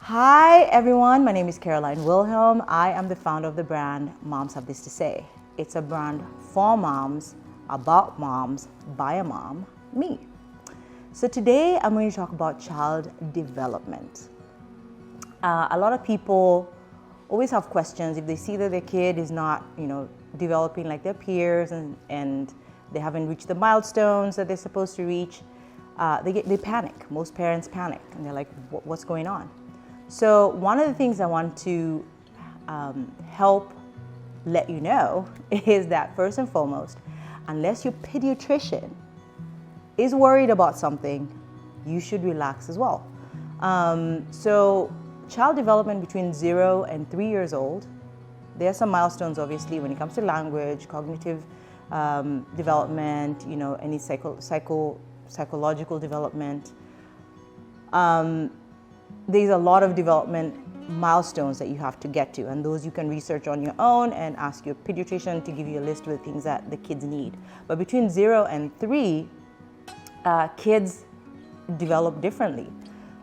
Hi everyone, my name is Caroline Wilhelm. I am the founder of the brand Moms Have This to Say. It's a brand for moms, about moms, by a mom, me. So today I'm going to talk about child development. A lot of people always have questions if they see that their kid is not, developing like their peers and they haven't reached the milestones that they're supposed to reach. They panic. Most parents panic and they're like, what's going on? So one of the things I want to help let you know is that first and foremost, unless your pediatrician is worried about something, you should relax as well. So child development between 0 and 3 years old, there are some milestones obviously when it comes to language, cognitive development, any psychological development. There's a lot of development milestones that you have to get to, and those you can research on your own and ask your pediatrician to give you a list of the things that the kids need. But between 0 and 3, kids develop differently.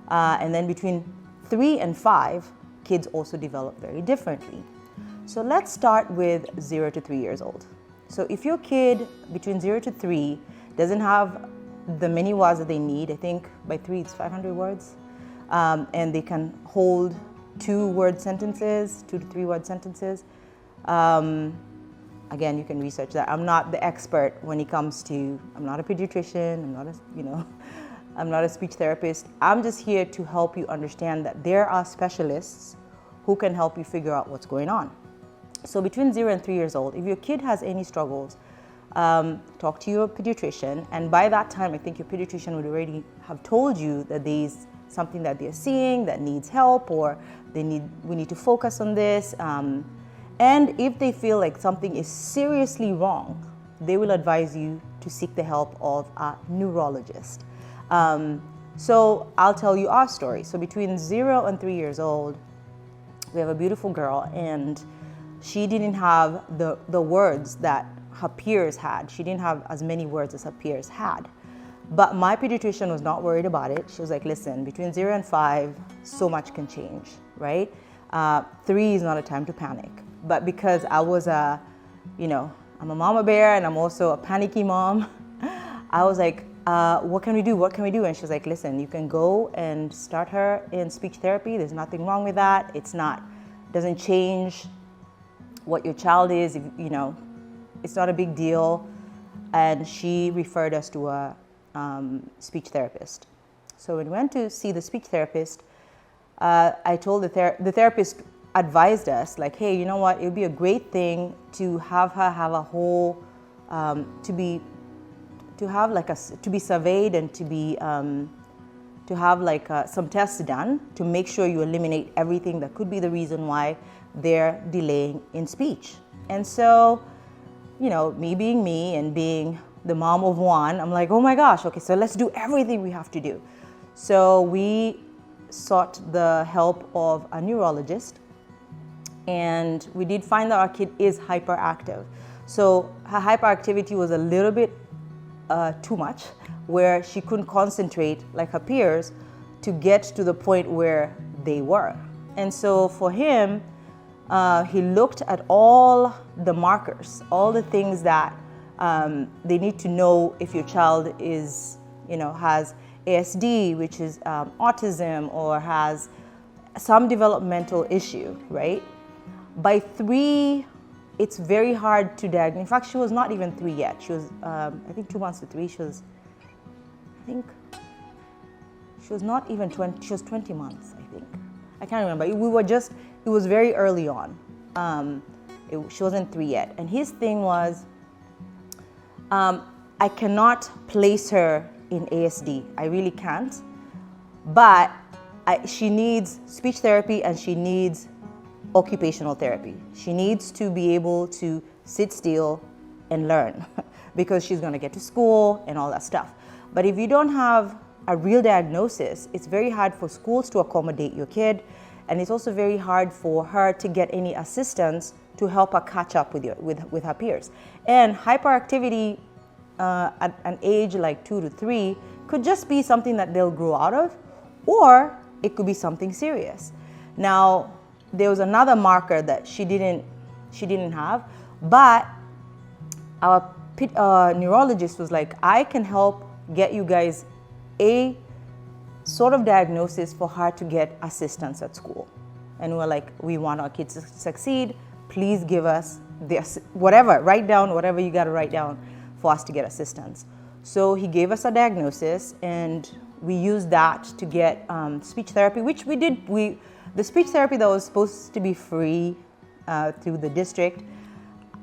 And then between 3 and 5, kids also develop very differently. So let's start with 0 to 3 years old. So if your kid between 0 to 3 doesn't have the many words that they need, I think by 3 it's 500 words, and they can hold 2-word sentences, 2 to 3-word sentences. Again, you can research that. I'm not the expert when it comes to, I'm not a pediatrician, I'm not a speech therapist. I'm just here to help you understand that there are specialists who can help you figure out what's going on. So between 0 and 3 years old, if your kid has any struggles, talk to your pediatrician, and by that time I think your pediatrician would already have told you that there's something that they're seeing that needs help, or we need to focus on this. And if they feel like something is seriously wrong, they will advise you to seek the help of a neurologist. So I'll tell you our story. So between 0 and 3 years old, we have a beautiful girl, and she didn't have the words that her peers had. She didn't have as many words as her peers had. But my pediatrician was not worried about it. She was like, listen, between 0 and 5, so much can change, right? 3 is not a time to panic. But because I was I'm a mama bear and I'm also a panicky mom, I was like, what can we do? What can we do? And she was like, listen, you can go and start her in speech therapy. There's nothing wrong with that. Doesn't change what your child is, it's not a big deal. And she referred us to a speech therapist. So when we went to see the speech therapist, I told the therapist advised us, like, hey, you know what, it would be a great thing to have her have a whole, to be surveyed and to have some tests done to make sure you eliminate everything that could be the reason why they're delaying in speech. And so, me being me and being the mom of one, I'm like, oh my gosh, okay, so let's do everything we have to do. So we sought the help of a neurologist, and we did find that our kid is hyperactive. So her hyperactivity was a little bit too much, where she couldn't concentrate like her peers to get to the point where they were. And so for him, he looked at all the markers, all the things that they need to know if your child is, has ASD, which is autism, or has some developmental issue, right? By 3, it's very hard to diagnose. In fact, she was not even 3 yet. She was, I think 2 months to 3. She was not even 20. She was 20 months, I think. I can't remember. It was very early on. She wasn't 3 yet. And his thing was, I cannot place her in ASD. I really can't. But she needs speech therapy and she needs occupational therapy. She needs to be able to sit still and learn because she's going to get to school and all that stuff. But if you don't have a real diagnosis, it's very hard for schools to accommodate your kid, and it's also very hard for her to get any assistance to help her catch up with her peers. And hyperactivity at an age like 2 to 3 could just be something that they'll grow out of, or it could be something serious. Now, there was another marker that she didn't have, but our neurologist was like, I can help get you guys a sort of diagnosis for her to get assistance at school. And we're like, we want our kids to succeed. Please give us this, whatever, write down whatever you got to write down for us to get assistance. So he gave us a diagnosis, and we used that to get speech therapy, which we did. The speech therapy that was supposed to be free through the district,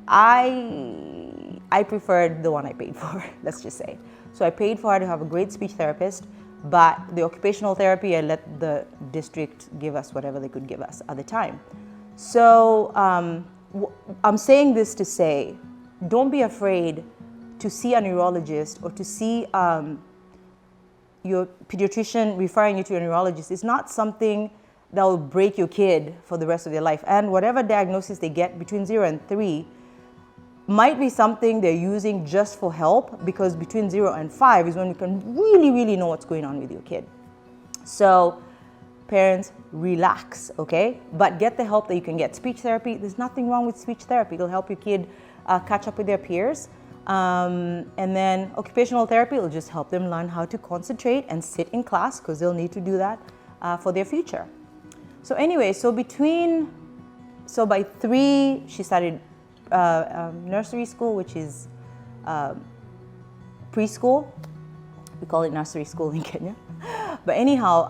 I preferred the one I paid for, let's just say. So I paid for her to have a great speech therapist, but the occupational therapy, I let the district give us whatever they could give us at the time. So I'm saying this to say, don't be afraid to see a neurologist or to see your pediatrician referring you to a neurologist. It's not something that will break your kid for the rest of their life. And whatever diagnosis they get between 0 and 3 might be something they're using just for help, because between 0 and 5 is when you can really, really know what's going on with your kid. So parents, relax, okay? But get the help that you can get. Speech therapy, there's nothing wrong with speech therapy. It'll help your kid catch up with their peers. And then occupational therapy will just help them learn how to concentrate and sit in class, because they'll need to do that for their future. So anyway, so by 3, she started nursery school, which is preschool. We call it nursery school in Kenya. But anyhow,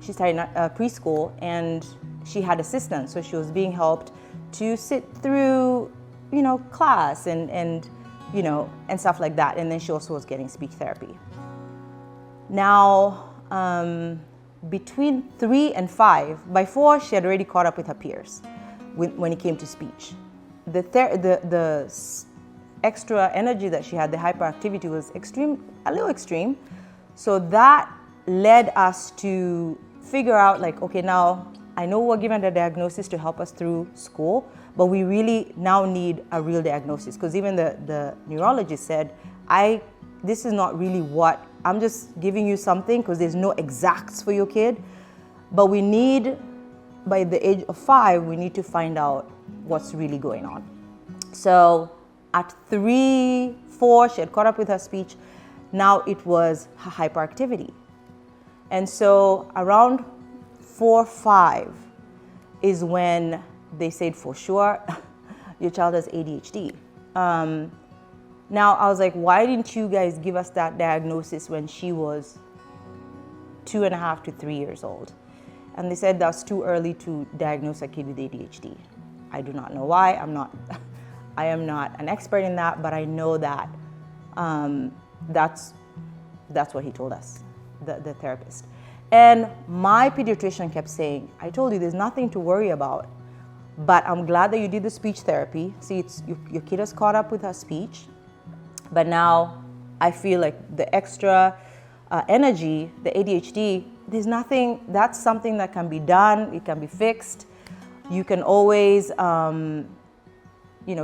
she started preschool, and she had assistance. So she was being helped to sit through, class and stuff like that. And then she also was getting speech therapy. Now, between 3 and 5, by 4, she had already caught up with her peers when it came to speech. The extra energy that she had, the hyperactivity, was a little extreme. So that led us to figure out, like, okay, now I know we're given the diagnosis to help us through school, but we really now need a real diagnosis, because even the neurologist said, this is not really what, I'm just giving you something because there's no exacts for your kid, but we need, by the age of 5, we need to find out what's really going on. So at 3, 4, she had caught up with her speech. Now it was her hyperactivity. And so around 4, 5 is when they said, for sure, your child has ADHD. Now I was like, why didn't you guys give us that diagnosis when she was 2.5 to 3 years old? And they said that's too early to diagnose a kid with ADHD. I do not know why. I am not an expert in that, but I know that that's what he told us, the therapist. And my pediatrician kept saying, I told you there's nothing to worry about, but I'm glad that you did the speech therapy. See, your kid has caught up with her speech, but now I feel like the extra energy, the ADHD, there's nothing, that's something that can be done, it can be fixed. You can always,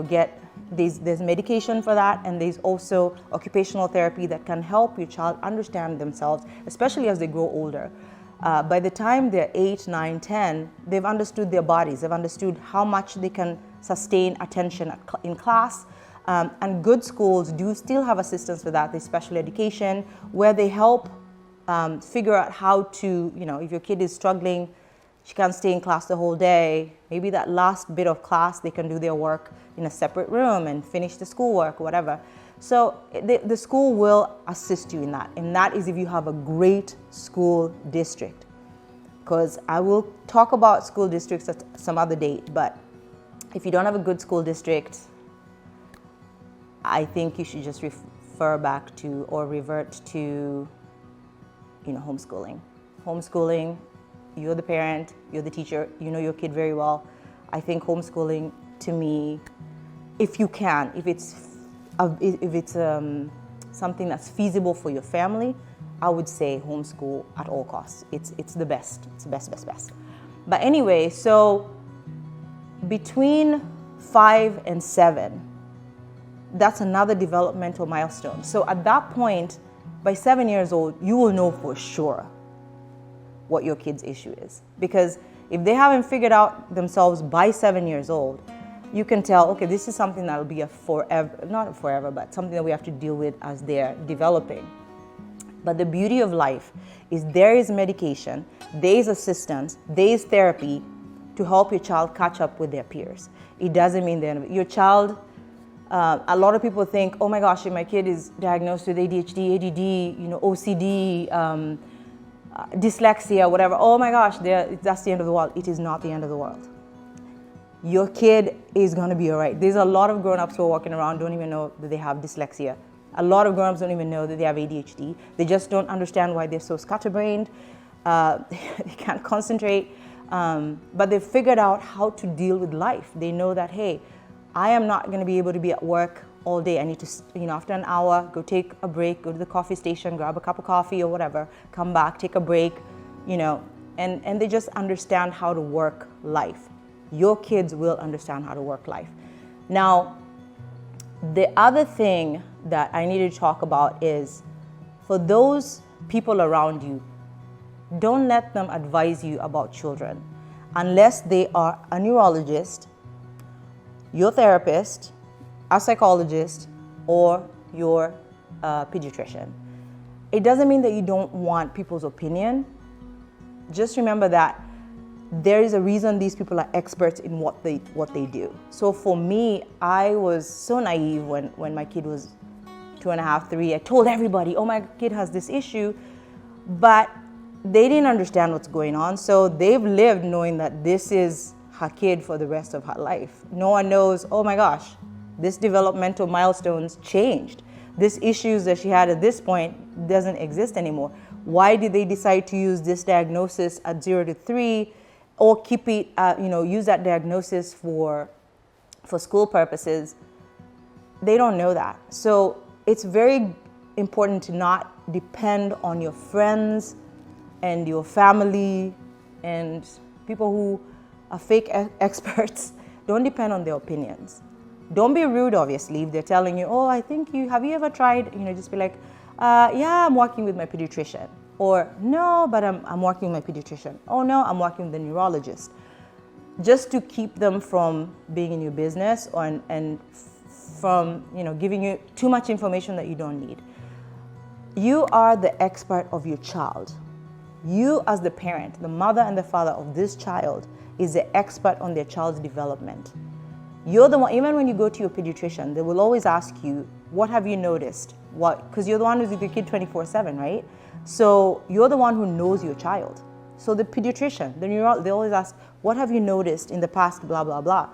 get, there's medication for that, and there's also occupational therapy that can help your child understand themselves, especially as they grow older. By the time they're 8, 9, 10, they've understood their bodies, they've understood how much they can sustain attention in class. And good schools do still have assistance for that. There's special education where they help figure out how to, if your kid is struggling, she can't stay in class the whole day, maybe that last bit of class, they can do their work in a separate room and finish the schoolwork, whatever. So the school will assist you in that. And that is if you have a great school district. Because I will talk about school districts at some other date, but if you don't have a good school district, I think you should just refer back to or revert to, homeschooling. Homeschooling, you're the parent, you're the teacher, you know your kid very well. I think homeschooling, to me, if you can, if it's something that's feasible for your family, I would say homeschool at all costs. It's the best. It's the best. But anyway, so between 5 and 7, that's another developmental milestone. So at that point, by 7 years old, you will know for sure what your kid's issue is. Because if they haven't figured out themselves by 7 years old, you can tell, okay, this is something that'll be a forever, not forever, but something that we have to deal with as they're developing. But the beauty of life is there is medication, there is assistance, there is therapy to help your child catch up with their peers. It doesn't mean your child, a lot of people think, oh my gosh, if my kid is diagnosed with ADHD, ADD, OCD, dyslexia, whatever, oh my gosh, that's the end of the world. It is not the end of the world. Your kid is going to be all right. There's a lot of grown-ups who are walking around don't even know that they have dyslexia. A lot of grown-ups don't even know that they have ADHD. They just don't understand why they're so scatterbrained. They can't concentrate. But they've figured out how to deal with life. They know that, hey, I am not going to be able to be at work all day. I need to, after an hour, go take a break, go to the coffee station, grab a cup of coffee or whatever, come back, take a break, and they just understand how to work life. Your kids will understand how to work life. Now, the other thing that I need to talk about is for those people around you, don't let them advise you about children unless they are a neurologist, your therapist, a psychologist, or your pediatrician. It doesn't mean that you don't want people's opinion. Just remember that there is a reason these people are experts in what they do. So for me, I was so naive when my kid was 2.5, 3. I told everybody, oh, my kid has this issue, but they didn't understand what's going on. So they've lived knowing that this is her kid for the rest of her life. No one knows, oh my gosh, this developmental milestones changed. This issues that she had at this point doesn't exist anymore. Why did they decide to use this diagnosis at 0 to 3 or keep it, use that diagnosis for school purposes? They don't know that. So it's very important to not depend on your friends and your family and people who are fake experts. Don't depend on their opinions. Don't be rude, obviously, if they're telling you, oh, have you ever tried, just be like, yeah, I'm working with my pediatrician. Or, no, but I'm working with my pediatrician. Oh, no, I'm working with the neurologist. Just to keep them from being in your business and from, giving you too much information that you don't need. You are the expert of your child. You as the parent, the mother and the father of this child, is the expert on their child's development. You're the one, even when you go to your pediatrician, they will always ask you, what have you noticed? Because you're the one who's with your kid 24/7, right? So you're the one who knows your child. So the pediatrician, they always ask, what have you noticed in the past, blah, blah, blah.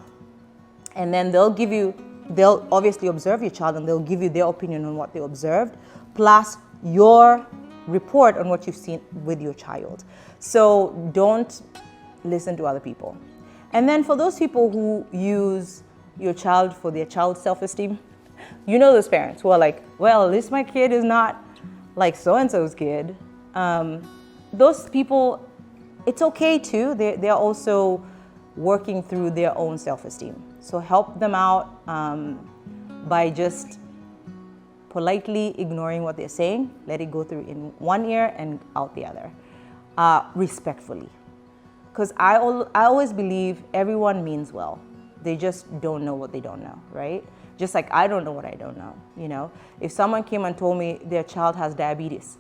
And then they'll obviously observe your child and they'll give you their opinion on what they observed, plus your report on what you've seen with your child. So don't listen to other people. And then for those people who use your child for their child's self-esteem, those parents who are like, well, at least my kid is not like so-and-so's kid. Those people, it's okay too. They're also working through their own self-esteem. So help them out by just politely ignoring what they're saying. Let it go through in one ear and out the other, respectfully. Because I always believe everyone means well. They just don't know what they don't know, right? Just like I don't know what I don't know, If someone came and told me their child has diabetes,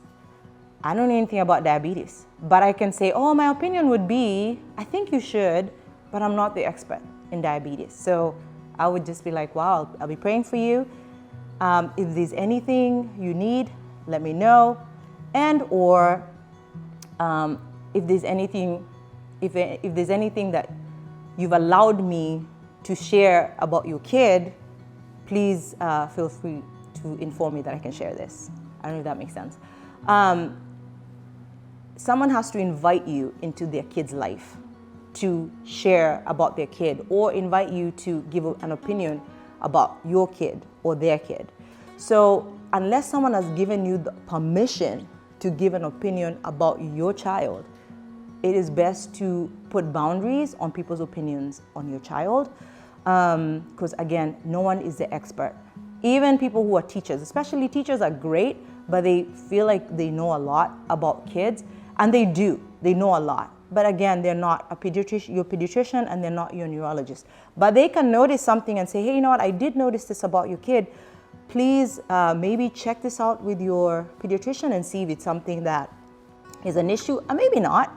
I don't know anything about diabetes. But I can say, oh, my opinion would be, I think you should, but I'm not the expert in diabetes. So I would just be like, wow, I'll be praying for you. If there's anything you need, let me know. Or if there's anything that you've allowed me to share about your kid, please feel free to inform me that I can share this. I don't know if that makes sense. Someone has to invite you into their kid's life to share about their kid or invite you to give an opinion about your kid or their kid. So unless someone has given you the permission to give an opinion about your child, it is best to put boundaries on people's opinions on your child. Because again, no one is the expert. Even people who are teachers, especially teachers, are great, but they feel like they know a lot about kids, and they do. they know a lot. But again, they're not your pediatrician, and they're not your neurologist. But they can notice something and say, hey, you know what, I did notice this about your kid. Please maybe check this out with your pediatrician and see if it's something that is an issue, and maybe not.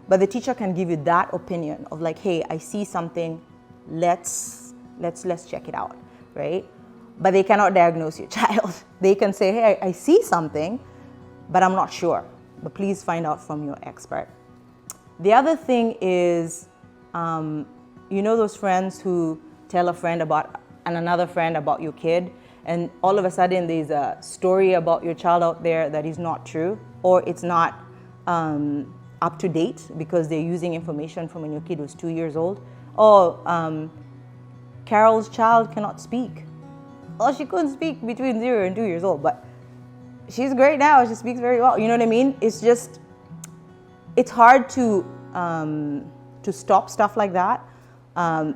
But the teacher can give you that opinion of like, hey, I see something, let's check it out, right? But they cannot diagnose your child. They can say, hey, I see something, but I'm not sure. But please find out from your expert. The other thing is, you know those friends who tell a friend about and another friend about your kid, and all of a sudden there's a story about your child out there that is not true, or it's not up to date because they're using information from when your kid was 2 years old. Oh, Carol's child cannot speak. Well, she couldn't speak between 0 and 2 years old, but she's great now. She speaks very well. You know what I mean? It's just, it's hard to stop stuff like that.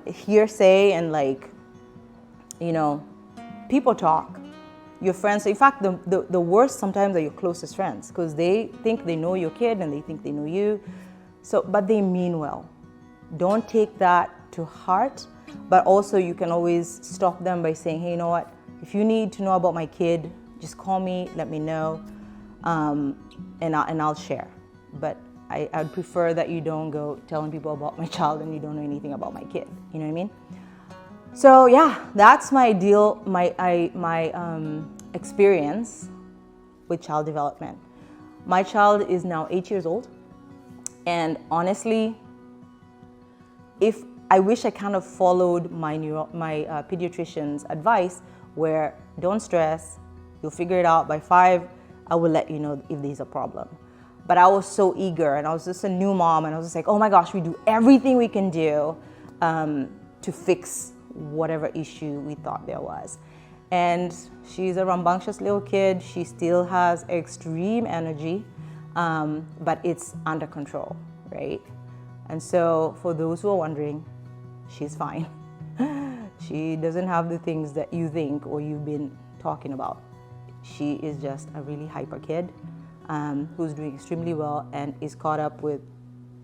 Hearsay and like, you know, people talk. Your friends, in fact, the worst sometimes are your closest friends, because they think they know your kid and they think they know you. So, but they mean well. Don't take that to heart. But also you can always stop them by saying, hey, you know what, if you need to know about my kid, just call me, let me know, and I'll share. But I'd prefer that you don't go telling people about my child and you don't know anything about my kid. You know what I mean? So yeah, that's my experience with child development. My child is now 8 years old, and honestly, I wish I kind of followed my pediatrician's advice, where don't stress, you'll figure it out. By 5, I will let you know if there's a problem. But I was so eager, and I was just a new mom, and I was just like, oh my gosh, we do everything we can do to fix whatever issue we thought there was. And she's a rambunctious little kid. She still has extreme energy, but it's under control, right? And so for those who are wondering, she's fine. She doesn't have the things that you think or you've been talking about. She is just a really hyper kid who's doing extremely well and is caught up with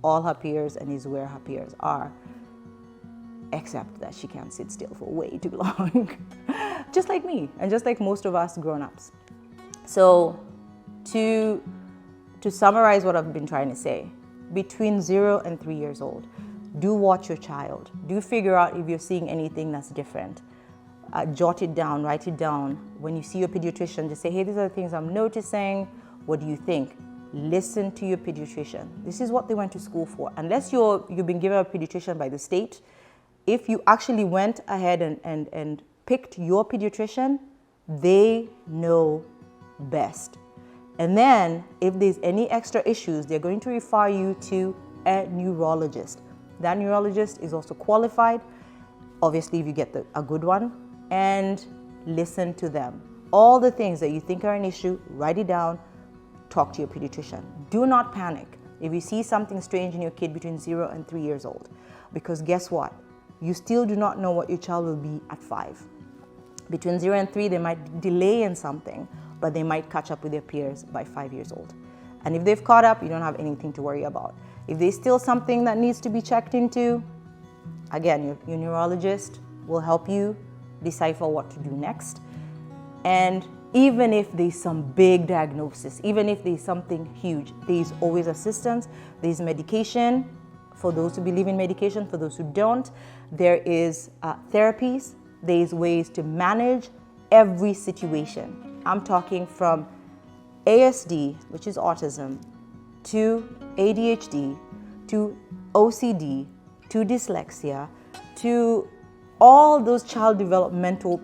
all her peers and is where her peers are, except that she can't sit still for way too long. Just like me, and just like most of us grown-ups. So to summarize what I've been trying to say, between 0 and 3 years old, do watch your child. Do figure out if you're seeing anything that's different. Jot it down, write it down. When you see your pediatrician, just say, hey, these are the things I'm noticing. What do you think? Listen to your pediatrician. This is what they went to school for. Unless you've been given a pediatrician by the state, if you actually went ahead and picked your pediatrician, they know best. And then if there's any extra issues, they're going to refer you to a neurologist. That neurologist is also qualified, obviously if you get a good one, and listen to them. All the things that you think are an issue, write it down, talk to your pediatrician. Do not panic if you see something strange in your kid between 0 and 3 years old, because guess what? You still do not know what your child will be at 5. Between 0 and 3, they might delay in something, but they might catch up with their peers by 5 years old. And if they've caught up, you don't have anything to worry about. If there's still something that needs to be checked into, again, your neurologist will help you decipher what to do next. And even if there's some big diagnosis, even if there's something huge, there's always assistance, there's medication, for those who believe in medication, for those who don't, there is therapies, there's ways to manage every situation. I'm talking from ASD, which is autism, to ADHD, to OCD, to dyslexia, to all those child developmental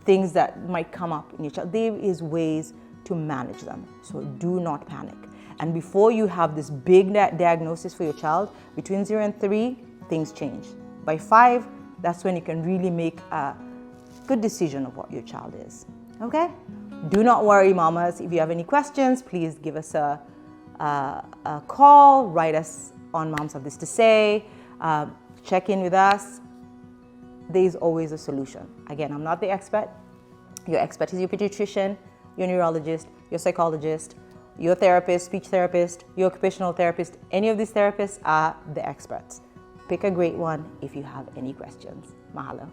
things that might come up in your child. There is ways to manage them, so do not panic. And before you have this big diagnosis for your child, between 0 and 3, things change. By 5, that's when you can really make a good decision of what your child is. Okay? Do not worry, mamas. If you have any questions, please give us a call, write us on Moms Have This to Say, check in with us. There's always a solution. Again, I'm not the expert. Your expert is your pediatrician, your neurologist, your psychologist, your therapist, speech therapist, your occupational therapist, any of these therapists are the experts. Pick a great one if you have any questions. Mahalo.